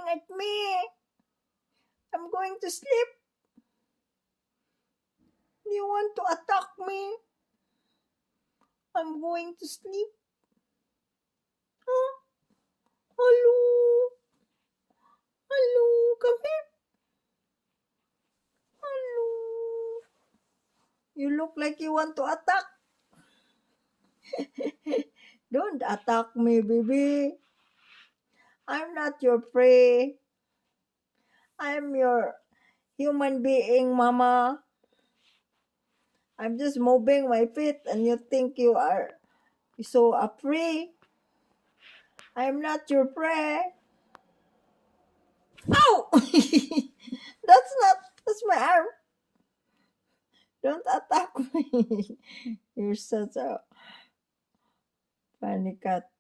looking at me. I'm going to sleep. You want to attack me? I'm going to sleep. Huh? Hello? Hello? Come here. Hello? You look like you want to attack. Don't attack me, baby. I'm not your prey. I'm your human being, mama. I'm just moving my feet and you think you are so a prey. I'm not your prey. Ow! That's my arm. Don't attack me. You're such a funny cat.